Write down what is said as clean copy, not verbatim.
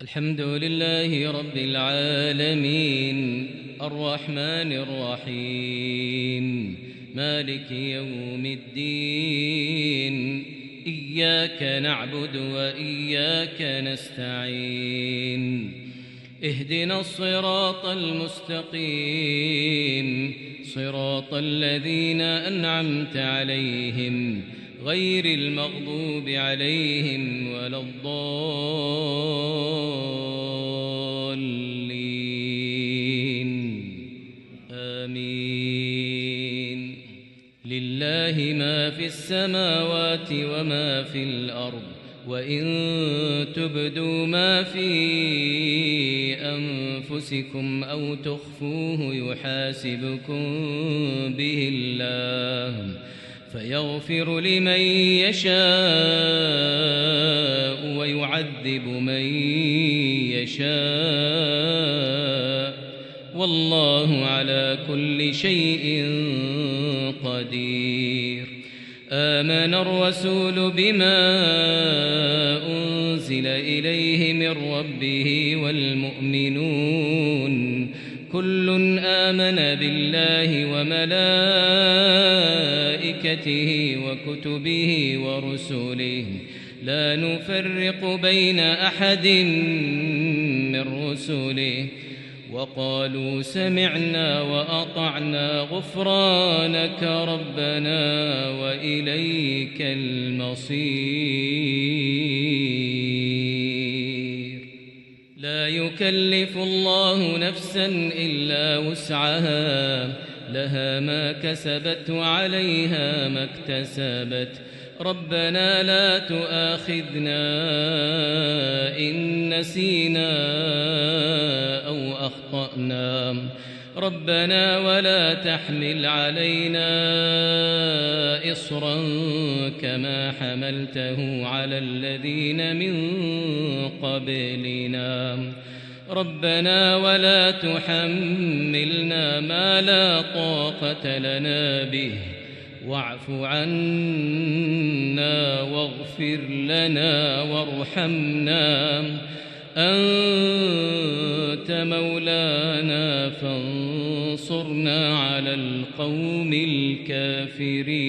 الحمد لله رب العالمين الرحمن الرحيم مالك يوم الدين إياك نعبد وإياك نستعين اهدنا الصراط المستقيم صراط الذين أنعمت عليهم غير المغضوب عليهم ولا الضالين آمين. لله ما في السماوات وما في الأرض وإن تبدوا ما في أنفسكم أو تخفوه يحاسبكم به الله فيغفر لمن يشاء ويعذب من يشاء والله على كل شيء قدير. آمن الرسول بما أنزل إليه من ربه والمؤمنون كل آمن بالله وملائكته وكتبه ورسله لا نفرق بين أحد من رسله وقالوا سمعنا وأطعنا غفرانك ربنا وإليك المصير. لا يكلف الله نفسا إلا وسعها لها ما كسبت وعليها ما اكتسبت ربنا لا تؤاخذنا إن نسينا أو أخطأنا ربنا ولا تحمل علينا إصرا كما حملته على الذين من قبلنا ربنا ولا تحملنا ما لا طاقة لنا به واعف عنا واغفر لنا وارحمنا أنت مولانا فانصرنا على القوم الكافرين.